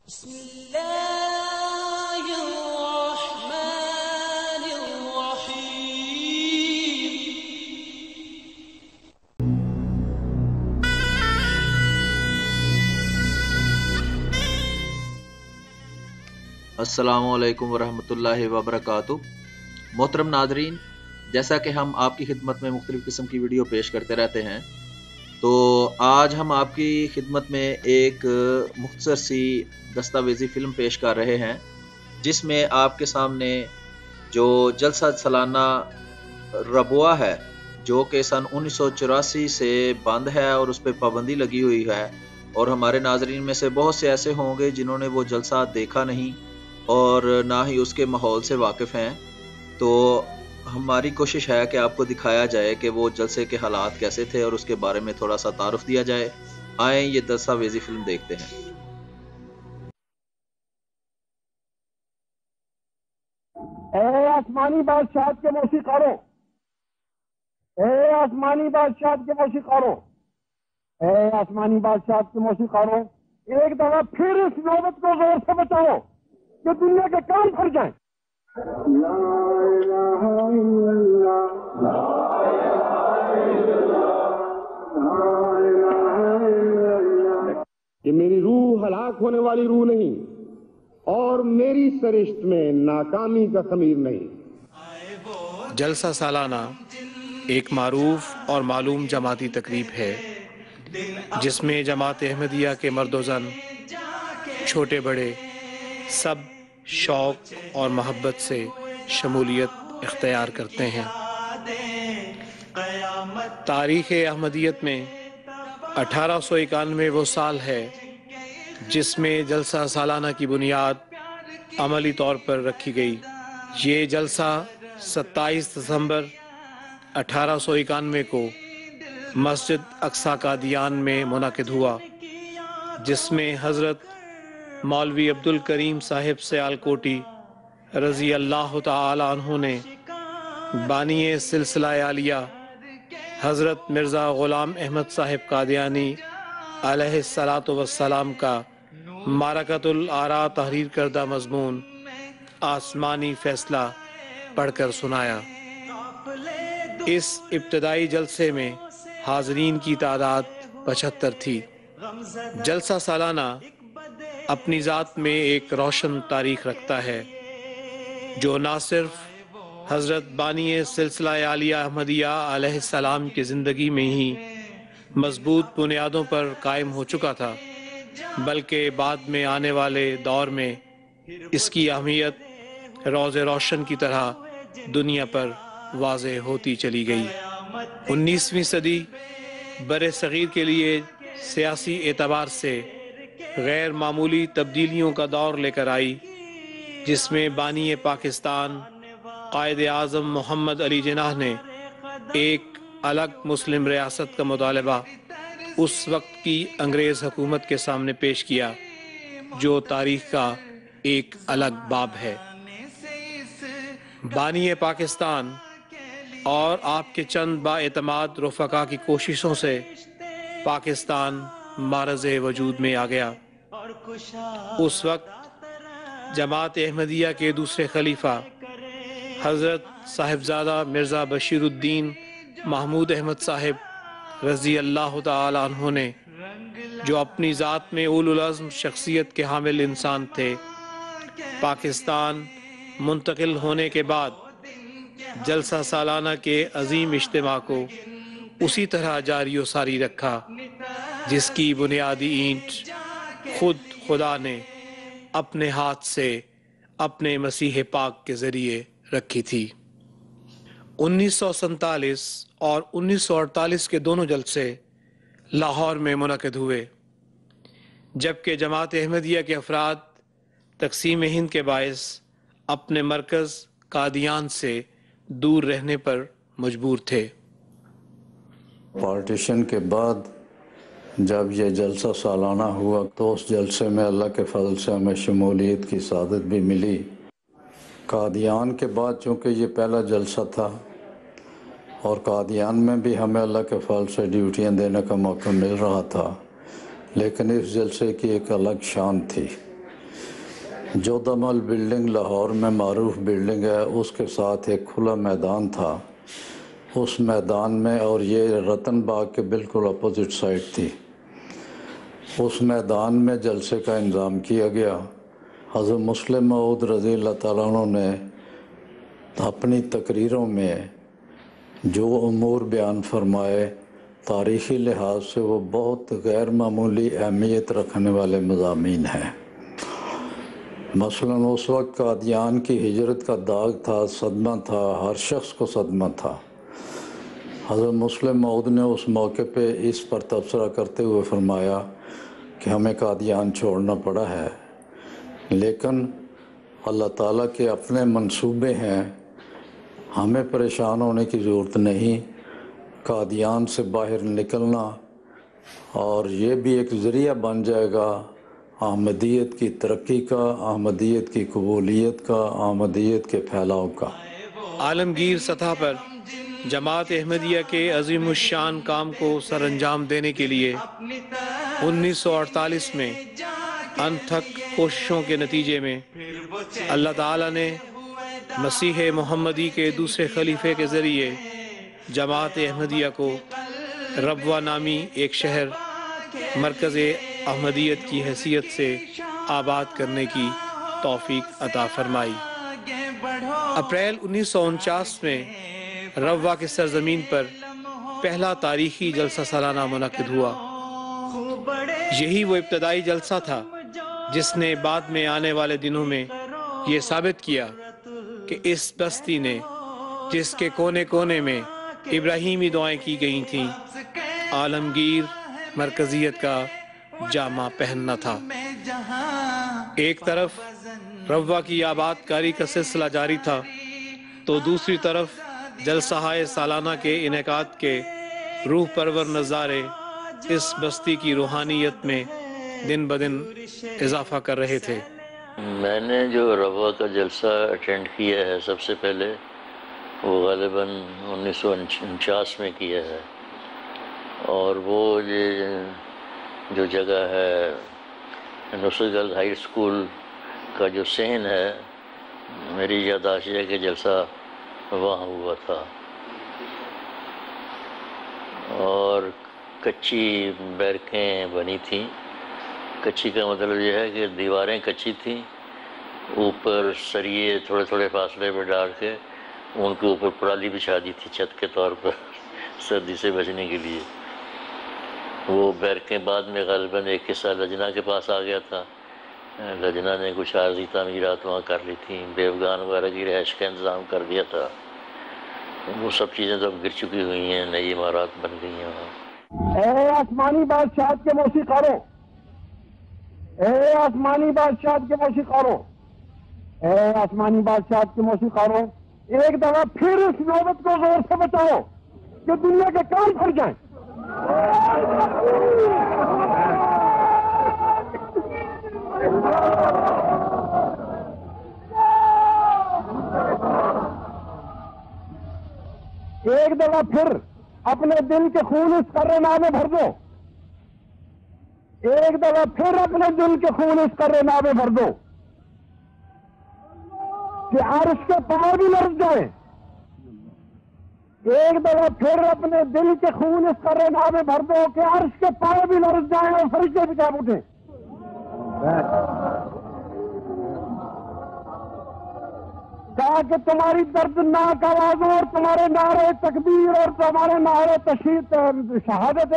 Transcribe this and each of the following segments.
بسم الله الرحمن الرحيم. السلام علیکم ورحمۃ اللہ وبرکاتہ. محترم ناظرین، جیسا کہ ہم آپ کی خدمت میں مختلف قسم کی ویڈیو پیش کرتے رہتے ہیں، تو آج ہم آپ کی خدمت میں ایک مختصر سی دستاویزی فلم پیش کر رہے ہیں، جس میں آپ کے سامنے جو جلسہ سالانہ ربوہ ہے، جو کہ سن 1984 سے بند ہے اور اس پہ پابندی لگی ہوئی ہے، اور ہمارے ناظرین میں سے بہت سے ایسے ہوں گے جنہوں نے وہ جلسہ دیکھا نہیں اور نہ ہی اس کے ماحول سے واقف ہیں، تو ہماری کوشش ہے کہ آپ کو دکھایا جائے کہ وہ جلسے کے حالات کیسے تھے اور اس کے بارے میں تھوڑا سا تعارف دیا جائے. آئیں یہ دستاویزی فلم دیکھتے ہیں. اے آسمانی بادشاہت کے موسیقاروں، اے آسمانی بادشاہت کے موسیقاروں، اے آسمانی بادشاہت کے موسیقاروں، ایک دفعہ پھر اس نوبت کو زور سے بچاؤ کہ دنیا کے کام پھٹ جائیں. لا الہ الا اللہ، لا الہ الا اللہ، لا الہ الا اللہ. کہ میری روح ہلاک ہونے والی روح نہیں اور میری سرشت میں ناکامی کا خمیر نہیں. جلسہ سالانہ ایک معروف اور معلوم جماعتی تقریب ہے جس میں جماعت احمدیہ کے مرد و زن، چھوٹے بڑے، سب شوق اور محبت سے شمولیت اختیار کرتے ہیں. تاریخ احمدیت میں 1891 وہ سال ہے جس میں جلسہ سالانہ کی بنیاد عملی طور پر رکھی گئی. یہ جلسہ 27 دسمبر 1891 کو مسجد اقصی قادیان میں منعقد ہوا، جس میں حضرت مولوی عبدالکریم صاحب سیالکوٹی رضی اللہ تعالی عنہ نے بانی سلسلہ عالیہ حضرت مرزا غلام احمد صاحب قادیانی علیہ الصلاۃ والسلام کا معرکۃ الآراء تحریر کردہ مضمون آسمانی فیصلہ پڑھ کر سنایا. اس ابتدائی جلسے میں حاضرین کی تعداد 75 تھی. جلسہ سالانہ اپنی ذات میں ایک روشن تاریخ رکھتا ہے جو نہ صرف حضرت بانی سلسلہ عالیہ احمدیہ علیہ السلام کی زندگی میں ہی مضبوط بنیادوں پر قائم ہو چکا تھا، بلکہ بعد میں آنے والے دور میں اس کی اہمیت روز روشن کی طرح دنیا پر واضح ہوتی چلی گئی. 19ویں صدی بر صغیر کے لیے سیاسی اعتبار سے غیر معمولی تبدیلیوں کا دور لے کر آئی، جس میں بانی پاکستان قائد اعظم محمد علی جناح نے ایک الگ مسلم ریاست کا مطالبہ اس وقت کی انگریز حکومت کے سامنے پیش کیا، جو تاریخ کا ایک الگ باب ہے. بانی پاکستان اور آپ کے چند بااعتماد رفقا کی کوششوں سے پاکستان معرض وجود میں آ گیا. اس وقت جماعت احمدیہ کے دوسرے خلیفہ حضرت صاحبزادہ مرزا بشیر الدین محمود احمد صاحب رضی اللہ تعالی عنہ نے، جو اپنی ذات میں اولو العزم شخصیت کے حامل انسان تھے، پاکستان منتقل ہونے کے بعد جلسہ سالانہ کے عظیم اجتماع کو اسی طرح جاری و ساری رکھا جس کی بنیادی اینٹ خود خدا نے اپنے ہاتھ سے اپنے مسیح پاک کے ذریعے رکھی تھی. 1947 اور 1948 کے دونوں جلسے لاہور میں منعقد ہوئے، جبکہ جماعت احمدیہ کے افراد تقسیم ہند کے باعث اپنے مرکز قادیان سے دور رہنے پر مجبور تھے. پارٹیشن کے بعد جب یہ جلسہ سالانہ ہوا تو اس جلسے میں اللہ کے فضل سے ہمیں شمولیت کی سعادت بھی ملی. قادیان کے بعد چونکہ یہ پہلا جلسہ تھا اور قادیان میں بھی ہمیں اللہ کے فضل سے ڈیوٹیاں دینے کا موقع مل رہا تھا، لیکن اس جلسے کی ایک الگ شان تھی. جو دمل بلڈنگ لاہور میں معروف بلڈنگ ہے، اس کے ساتھ ایک کھلا میدان تھا. اس میدان میں، اور یہ رتن باغ کے بالکل اپوزٹ سائڈ تھی، اس میدان میں جلسے کا انتظام کیا گیا. حضرت مسلم موعود رضی اللہ تعالیٰ عنہ نے اپنی تقریروں میں جو امور بیان فرمائے، تاریخی لحاظ سے وہ بہت غیر معمولی اہمیت رکھنے والے مضامین ہیں. مثلاً اس وقت قادیان کی ہجرت کا داغ تھا، صدمہ تھا، ہر شخص کو صدمہ تھا. حضرت مسلم موعود نے اس موقع پہ اس پر تبصرہ کرتے ہوئے فرمایا کہ ہمیں قادیان چھوڑنا پڑا ہے، لیکن اللہ تعالیٰ کے اپنے منصوبے ہیں، ہمیں پریشان ہونے کی ضرورت نہیں. قادیان سے باہر نکلنا، اور یہ بھی ایک ذریعہ بن جائے گا احمدیت کی ترقی کا، احمدیت کی قبولیت کا، احمدیت کے پھیلاؤ کا. عالمگیر سطح پر جماعت احمدیہ کے عظیم الشان کام کو سر انجام دینے کے لیے 1948 میں انتھک کوششوں کے نتیجے میں اللہ تعالیٰ نے مسیح محمدی کے دوسرے خلیفے کے ذریعے جماعت احمدیہ کو ربوہ نامی ایک شہر مرکز احمدیت کی حیثیت سے آباد کرنے کی توفیق عطا فرمائی. اپریل 1949 میں ربوہ کی سرزمین پر پہلا تاریخی جلسہ سالانہ منعقد ہوا. یہی وہ ابتدائی جلسہ تھا جس نے بعد میں آنے والے دنوں میں یہ ثابت کیا کہ اس بستی نے، جس کے کونے کونے میں ابراہیمی دعائیں کی گئی تھیں، عالمگیر مرکزیت کا جامہ پہننا تھا. ایک طرف ربوہ کی آباد کاری کا سلسلہ جاری تھا تو دوسری طرف جلسہ سالانہ کے انعقاد کے روح پرور نظارے اس بستی کی روحانیت میں دن بدن اضافہ کر رہے تھے. میں نے جو ربوہ کا جلسہ اٹینڈ کیا ہے سب سے پہلے، وہ غالباً 1949 میں کیا ہے، اور وہ یہ جو جگہ ہے نصرت گرلز ہائی اسکول کا جو صحن ہے، میری یادداشت ہے کہ جلسہ وہاں ہوا تھا. اور کچی بیرکیں بنی تھیں. کچی کا مطلب یہ ہے کہ دیواریں کچی تھیں، اوپر سریے تھوڑے تھوڑے فاصلے پہ ڈال کے ان کے اوپر پرالی بچھا دی تھی چھت کے طور پر سردی سے بچنے کے لیے. وہ بیرکیں بعد میں غالباً ایک حصہ لجنہ کے پاس آ گیا تھا. لجنہ نے کچھ عارضی تعمیرات وہاں کر لی تھیں، بیوگان وغیرہ کی رہائش کا انتظام کر دیا تھا. وہ سب چیزیں تو اب گر چکی ہوئی ہیں، نئی عمارات بن گئی ہیں وہاں. اے آسمانی بادشاہت کے موسیقاروں، اے آسمانی بادشاہت کے موسیقاروں، اے آسمانی بادشاہت کے موسیقاروں، ایک دفعہ پھر اس نوبت کو زور سے بچاؤ کہ دنیا کے کام پھٹ جائیں. ایک دفعہ پھر اپنے دل کے خون اس کرے نامے بھر دو. ایک دفعہ پھر اپنے دل کے خون اس کرے نامے بھر دو کہ عرش کے پاؤں بھی لرز جائیں. ایک دفعہ پھر اپنے دل کے خون اس کرے نامے بھر دو کہ عرش کے پاؤں بھی لرز جائیں اور فرشتے بھی کام اٹھیں. کہا کہ تمہاری دردناک آوازوں اور تمہارے نعرے تکبیر اور تمہارے نعرے تشہید شہادت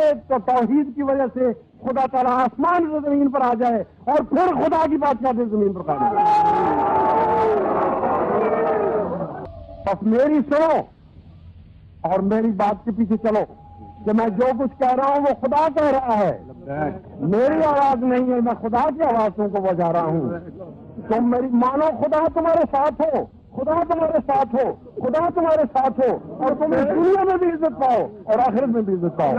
توحید کی وجہ سے خدا تعالیٰ آسمان سے زمین پر آ جائے اور پھر خدا کی بادشاہت زمین پر قائم ہو. بس میری سنو اور میری بات کے پیچھے چلو کہ میں جو کچھ کہہ رہا ہوں وہ خدا کہہ رہا ہے، میری آواز نہیں ہے. میں خدا کی آوازوں کو بجا رہا ہوں. تم میری مانو، خدا تمہارے ساتھ ہو، خدا تمہارے ساتھ ہو، خدا تمہارے ساتھ ہو، اور تم اس دنیا میں بھی عزت پاؤ اور آخرت میں بھی عزت پاؤ.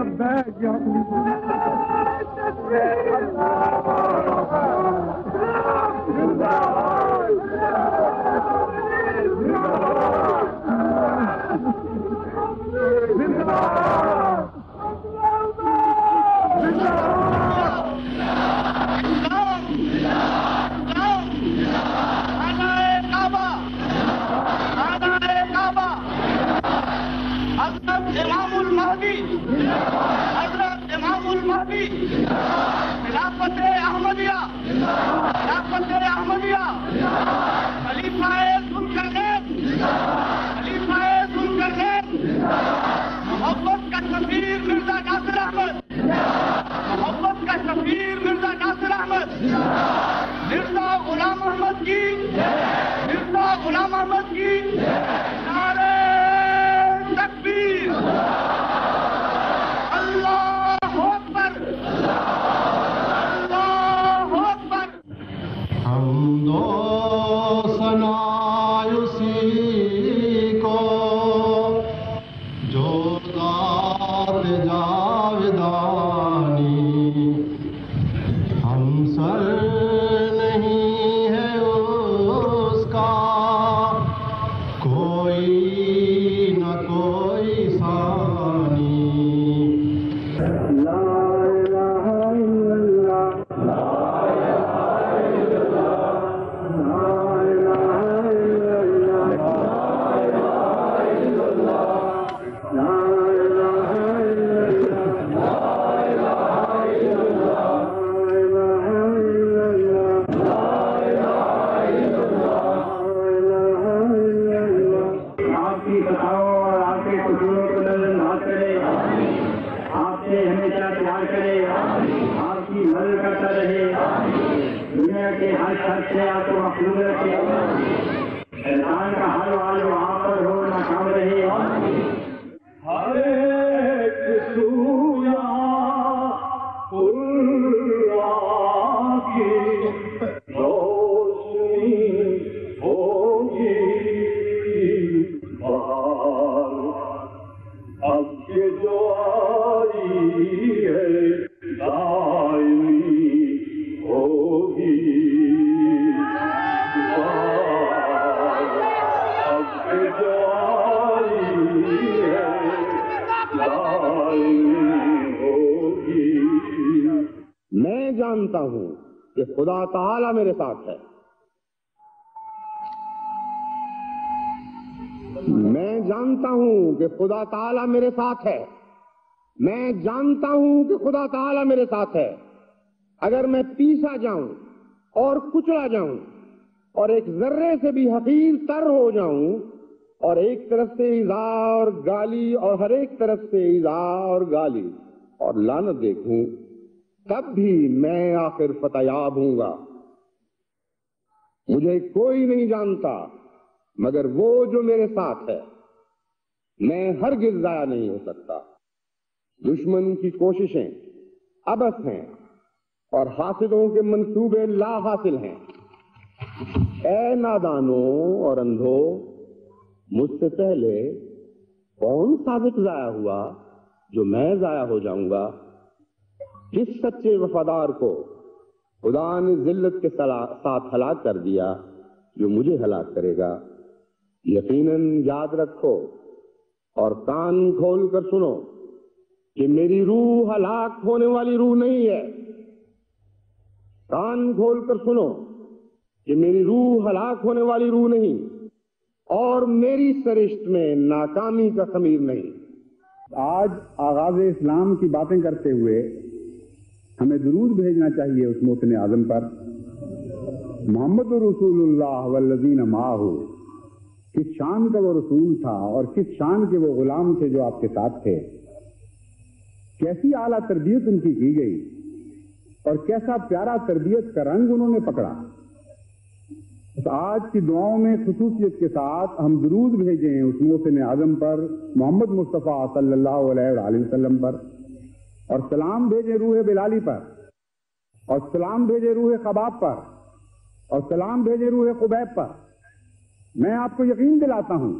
حضرت امام المہدی، حضرت امام المہدی، خلافت احمدیہ، خلافت احمدیہ، خلیفہ ذوالقرنین، خلیفہ ذوالقرنین، محبت کا سفیر مرزا ناصر احمد، محبت کا سفیر مرزا ناصر احمد، مرزا غلام احمد کی، مرزا غلام احمد کی نعرہ تکبیر، اللہ اکبر، اللہ اکبر۔ حمد و ثنا اسی کو جو ذات جاودانی، ہم سر نہیں ہے اس کا کوئی نہ کوئی ثانی۔ لا الہ الا اللہ، لا الہ الا اللہ، لا الہ الا اللہ، لا الہ الا اللہ، لا الہ الا اللہ، لا الہ الا اللہ، لا الہ الا اللہ۔ آپ کی فتحوں اور آپ کے قصوروں کو نظر انداز کرے، آپ سے ہمیشہ پیار کرے، آپ کی مدد کرتا رہے، دنیا کے ہر شر سے آپ کو محفوظ رکھے، شیطان کا ہر وال وہاں پر ہو، ناکام رہے۔ ہر ایک سویا اللہ کی روشنی ہوگی، بہار اب کے جو آئی ہے دائمی ہوگی، بہار اب کے جو آئی ہے دائمی ہوگی۔ میں جانتا ہوں کہ خدا تعالی میرے ساتھ ہے، میں جانتا ہوں کہ خدا تعالیٰ میرے ساتھ ہے، میں جانتا ہوں کہ خدا تعالیٰ میرے ساتھ ہے۔ اگر میں پیسا جاؤں اور کچلا جاؤں اور ایک ذرے سے بھی حقیر تر ہو جاؤں اور ایک طرف سے ایذا اور گالی اور ہر ایک طرف سے ایذا اور گالی اور لعنت دیکھوں، تب بھی میں آخر فتح یاب ہوں گا۔ مجھے کوئی نہیں جانتا مگر وہ جو میرے ساتھ ہے، میں ہرگز ضائع نہیں ہو سکتا۔ دشمن کی کوششیں عبث ہیں اور حاسدوں کے منصوبے لا حاصل ہیں۔ اے نادانوں اور اندھو، مجھ سے پہلے کون سابق ضائع ہوا جو میں ضائع ہو جاؤں گا؟ کس سچے وفادار کو خدا نے ذلت کے ساتھ ہلاک کر دیا جو مجھے ہلاک کرے گا؟ یقیناً یاد رکھو اور کان کھول کر سنو کہ میری روح ہلاک ہونے والی روح نہیں ہے۔ کان کھول کر سنو کہ میری روح ہلاک ہونے والی روح نہیں، اور میری سرشت میں ناکامی کا خمیر نہیں۔ آج آغاز اسلام کی باتیں کرتے ہوئے ہمیں درود بھیجنا چاہیے اس موطن اعظم پر، محمد رسول اللہ والذین معہ۔ کس شان کا وہ رسول تھا اور کس شان کے وہ غلام تھے جو آپ کے ساتھ تھے، کیسی اعلیٰ تربیت ان کی گئی اور کیسا پیارا تربیت کا رنگ انہوں نے پکڑا۔ آج کی دعاؤں میں خصوصیت کے ساتھ ہم درود بھیجیں اس موطن اعظم پر، محمد مصطفیٰ صلی اللہ علیہ وآلہ وسلم پر، اور سلام بھیجیں روح بلالی پر، اور سلام بھیجیں روح خباب پر، اور سلام بھیجیں روح قبیب پر۔ میں آپ کو یقین دلاتا ہوں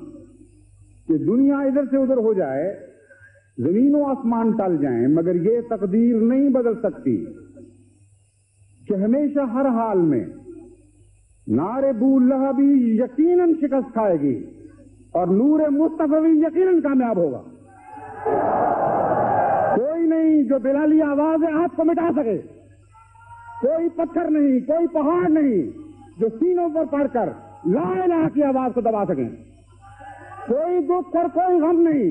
کہ دنیا ادھر سے ادھر ہو جائے، زمین و آسمان ٹل جائیں، مگر یہ تقدیر نہیں بدل سکتی کہ ہمیشہ ہر حال میں نار ابو لہبی یقیناً شکست کھائے گی اور نور مصطفی یقیناً کامیاب ہوگا۔ کوئی نہیں جو بلالی آواز آپ کو مٹا سکے، کوئی پتھر نہیں، کوئی پہاڑ نہیں جو سینوں پر پڑھ کر لا الہ کی آواز کو دبا سکیں، کوئی دکھ اور کوئی غم نہیں،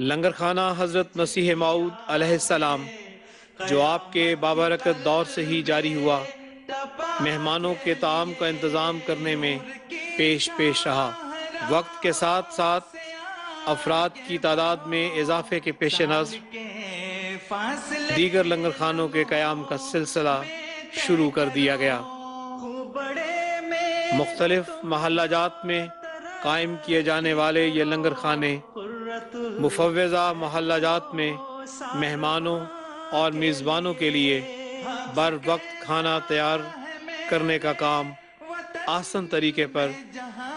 لنگر خانہ حضرت مسیح موعود علیہ السلام جو آپ کے بابرکت دور سے ہی جاری ہوا، مہمانوں کے طعام کا انتظام کرنے میں پیش رہا۔ وقت کے ساتھ ساتھ افراد کی تعداد میں اضافے کے پیش نظر دیگر لنگر خانوں کے قیام کا سلسلہ شروع کر دیا گیا۔ مختلف محلہ جات میں قائم کیے جانے والے یہ لنگر خانے مفوضہ محلہ جات میں مہمانوں اور میزبانوں کے لیے بر وقت کھانا تیار کرنے کا کام آسان طریقے پر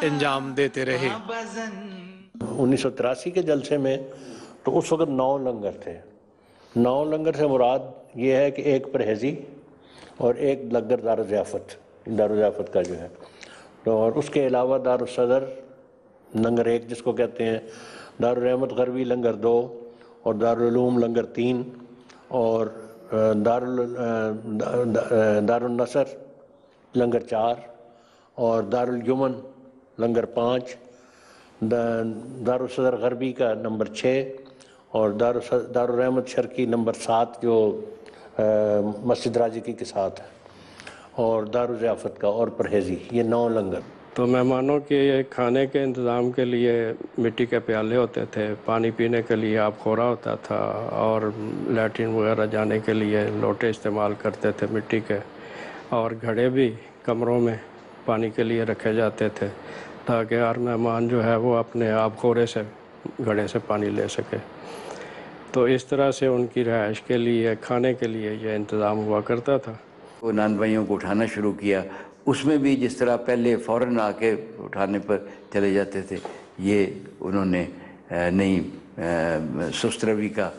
انجام دیتے رہے۔ 1983 کے جلسے میں تو اس وقت 9 لنگر تھے۔ 9 لنگر سے مراد یہ ہے کہ ایک پرہیزی اور ایک لنگر دارالضیافت کا جو ہے، اور اس کے علاوہ دارالصدر لنگر 1 جس کو کہتے ہیں، دارالرحمت غربی لنگر 2 اور دارالعلوم لنگر 3 اور دارالنصر لنگر 4 اور دارالجمن لنگر 5، دارالصدر غربی کا نمبر 6 اور دارالرحمت شرقی نمبر 7 جو مسجد رازقی کے ساتھ ہے، اور دارالضیافت کا اور پرہیزی، یہ 9 لنگر۔ تو مہمانوں کے کھانے کے انتظام کے لیے مٹی کے پیالے ہوتے تھے، پانی پینے کے لیے آب خورا ہوتا تھا، اور لیٹرین وغیرہ جانے کے لیے لوٹے استعمال کرتے تھے مٹی کے، اور گھڑے بھی کمروں میں پانی کے لیے رکھے جاتے تھے تاکہ ہر مہمان جو ہے وہ اپنے آب خورے سے گھڑے سے پانی لے سکے۔ تو اس طرح سے ان کی رہائش کے لیے، کھانے کے لیے یہ انتظام ہوا کرتا تھا۔ وہ نان بھائیوں کو اٹھانا شروع کیا، اس میں بھی جس طرح پہلے فوراً آ کے اٹھانے پر چلے جاتے تھے، یہ انہوں نے نہیں سست روی کا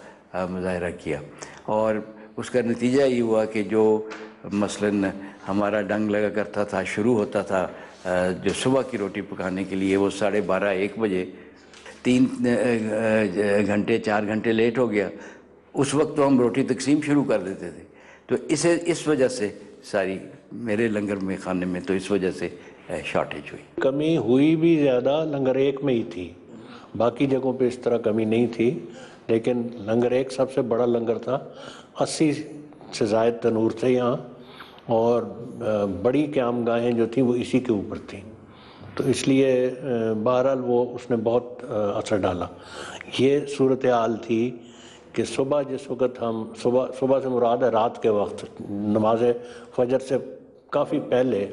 مظاہرہ کیا، اور اس کا نتیجہ یہ ہوا کہ جو مثلاً ہمارا ڈنگ لگا کرتا تھا، شروع ہوتا تھا جو صبح کی روٹی پکانے کے لیے، وہ 12:30-1 بجے 3 گھنٹے 4 گھنٹے لیٹ ہو گیا، اس وقت تو ہم روٹی تقسیم شروع کر دیتے تھے۔ تو اس وجہ سے ساری میرے لنگر میں خانے میں تو اس وجہ سے شارٹیج ہوئی۔ کمی ہوئی بھی زیادہ لنگر 1 میں ہی تھی، باقی جگہوں پہ اس طرح کمی نہیں تھی، لیکن لنگر 1 سب سے بڑا لنگر تھا، 80 سے زائد تنور تھے یہاں، اور بڑی قیام گاہیں جو تھیں وہ اسی کے اوپر تھیں، تو اس لیے بہرحال وہ اس نے بہت اثر ڈالا۔ یہ صورتحال تھی کہ صبح جس وقت ہم صبح سے مراد ہے رات کے وقت، نماز فجر سے کافی پہلے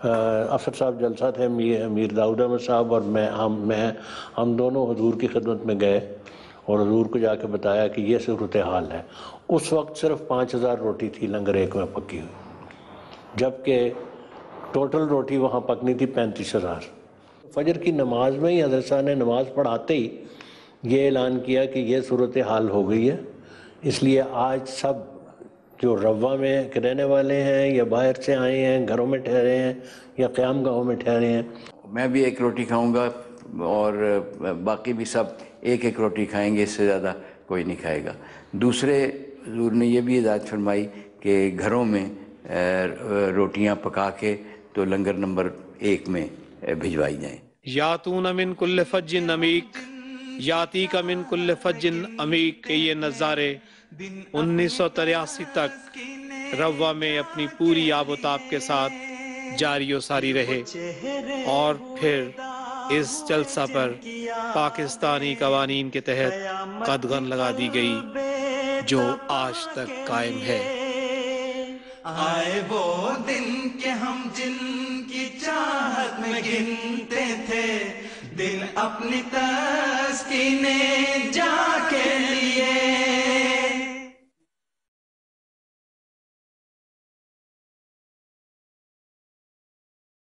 افسر صاحب جلسہ تھے، میر داؤد احمد صاحب اور ہم دونوں حضور کی خدمت میں گئے اور حضور کو جا کے بتایا کہ یہ صورتحال ہے۔ اس وقت صرف 5000 روٹی تھی لنگر 1 میں پکی ہوئی، جبکہ ٹوٹل روٹی وہاں پکنی تھی 35000۔ فجر کی نماز میں ہی حضرت صاحب نے نماز پڑھاتے ہی یہ اعلان کیا کہ یہ صورتحال ہو گئی ہے، اس لیے آج سب جو روا میں رہنے والے ہیں یا باہر سے آئے ہیں، گھروں میں ٹھہرے ہیں یا قیام گاہوں میں ٹھہرے ہیں، میں بھی 1 روٹی کھاؤں گا اور باقی بھی سب 1 روٹی کھائیں گے، اس سے زیادہ کوئی نہیں کھائے گا۔ دوسرے حضور نے یہ بھی ہدایت فرمائی کہ گھروں میں روٹیاں پکا کے تو لنگر نمبر 1 میں بھجوائی جائیں۔ یاتون من کل فج عمیق یاتی کا من کل فج عمیق کے یہ نظارے 1983 تک روا میں اپنی پوری آب و تاب کے ساتھ جاری و ساری رہے، اور پھر اس جلسہ پر پاکستانی قوانین کے تحت قدغن لگا دی گئی جو آج تک قائم ہے۔ آئے وہ دن کہ ہم جن کی چاہت میں گنتے تھے، دن اپنی تسکین جا کے لیے